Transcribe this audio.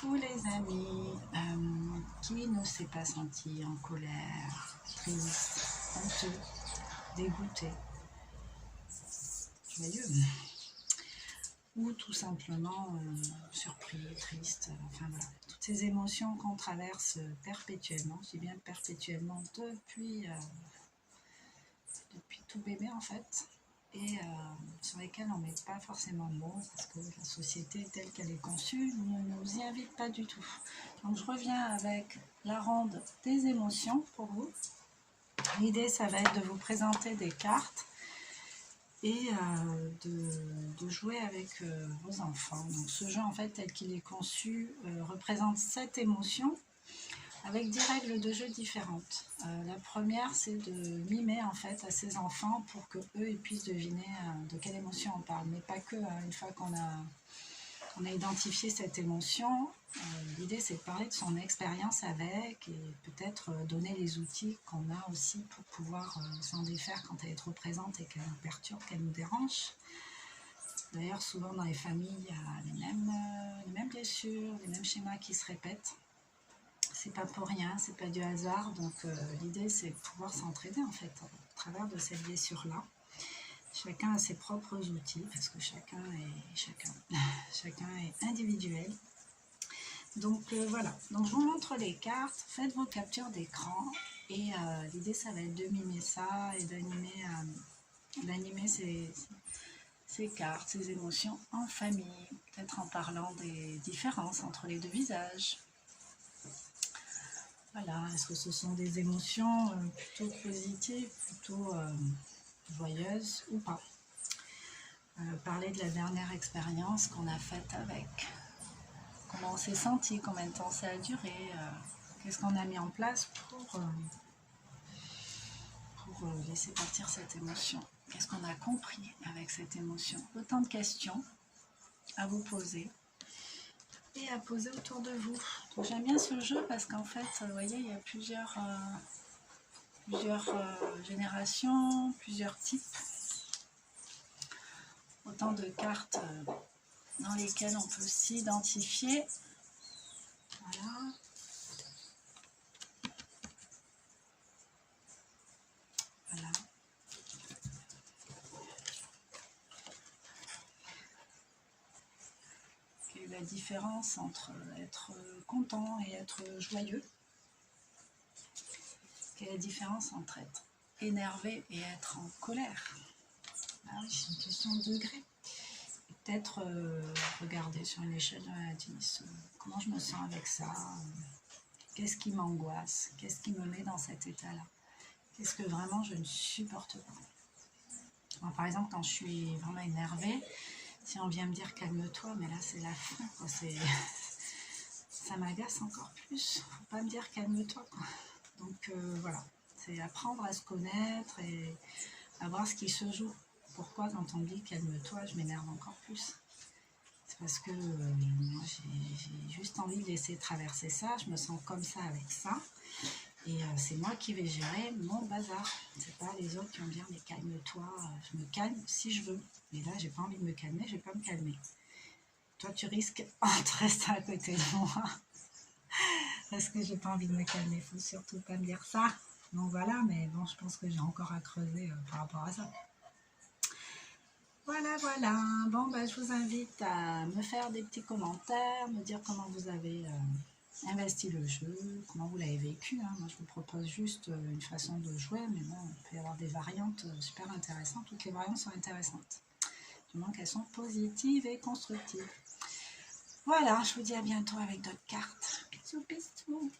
Coucou les amis, qui ne s'est pas senti en colère, triste, honteux, dégoûté, joyeux, ou tout simplement surpris, triste, enfin voilà, toutes ces émotions qu'on traverse perpétuellement, je dis bien perpétuellement depuis tout bébé en fait, et sur lesquels on ne met pas forcément de mots parce que la société telle qu'elle est conçue ne nous y invite pas du tout. Donc je reviens avec la ronde des émotions pour vous. L'idée ça va être de vous présenter des cartes et de jouer avec vos enfants. Donc ce jeu en fait tel qu'il est conçu représente 7 émotions avec 10 règles de jeu différentes. La première, c'est de mimer en fait à ses enfants pour que eux ils puissent deviner de quelle émotion on parle, mais pas que. Une fois qu'on a identifié cette émotion, l'idée c'est de parler de son expérience avec et peut-être donner les outils qu'on a aussi pour pouvoir s'en défaire quand elle est trop présente et qu'elle nous perturbe, qu'elle nous dérange. D'ailleurs, souvent dans les familles, il y a les mêmes blessures, les mêmes schémas qui se répètent. C'est pas pour rien, c'est pas du hasard, donc l'idée c'est de pouvoir s'entraider en fait à travers de cette blessure-là. Chacun a ses propres outils parce que chacun est individuel. Donc voilà, donc je vous montre les cartes, faites vos captures d'écran et l'idée ça va être de mimer ça et d'animer ces cartes, ces émotions en famille, peut-être en parlant des différences entre les deux visages. Voilà, est-ce que ce sont des émotions plutôt positives, plutôt joyeuses ou pas? Parler de la dernière expérience qu'on a faite avec, comment on s'est senti, combien de temps ça a duré, qu'est-ce qu'on a mis en place pour laisser partir cette émotion, qu'est-ce qu'on a compris avec cette émotion. Autant de questions à vous poser et à poser autour de vous. Donc j'aime bien ce jeu parce qu'en fait, vous voyez, il y a plusieurs générations, plusieurs types, autant de cartes dans lesquelles on peut s'identifier. Voilà. Voilà. Quelle est la différence entre être content et être joyeux? Quelle est la différence entre être énervé et être en colère? Ah oui, c'est une question de degré. Peut-être regarder sur une échelle de 1 à 10, comment je me sens avec ça, qu'est-ce qui m'angoisse, qu'est-ce qui me met dans cet état-là, qu'est-ce que vraiment je ne supporte pas. Alors, par exemple, quand je suis vraiment énervée, si on vient me dire calme-toi, mais là c'est la fin, quoi. Ça m'agace encore plus, faut pas me dire calme-toi, quoi. Donc voilà, c'est apprendre à se connaître et à voir ce qui se joue. Pourquoi quand on me dit calme-toi, je m'énerve encore plus? C'est parce que moi j'ai juste envie de laisser traverser ça, je me sens comme ça avec ça. Et c'est moi qui vais gérer mon bazar. C'est pas les autres qui vont me dire mais calme-toi, je me calme si je veux. Mais là j'ai pas envie de me calmer, je vais pas me calmer. Toi tu risques de rester à côté de moi. Parce que j'ai pas envie de me calmer, faut surtout pas me dire ça. Donc voilà, mais bon, je pense que j'ai encore à creuser par rapport à ça. Voilà, voilà. Bon, bah, je vous invite à me faire des petits commentaires, me dire comment vous avez investi le jeu, comment vous l'avez vécu. Hein. Moi, je vous propose juste une façon de jouer, mais bon, il peut y avoir des variantes super intéressantes. Toutes les variantes sont intéressantes, du moins qu'elles sont positives et constructives. Voilà, je vous dis à bientôt avec d'autres cartes. Bisous, bisous.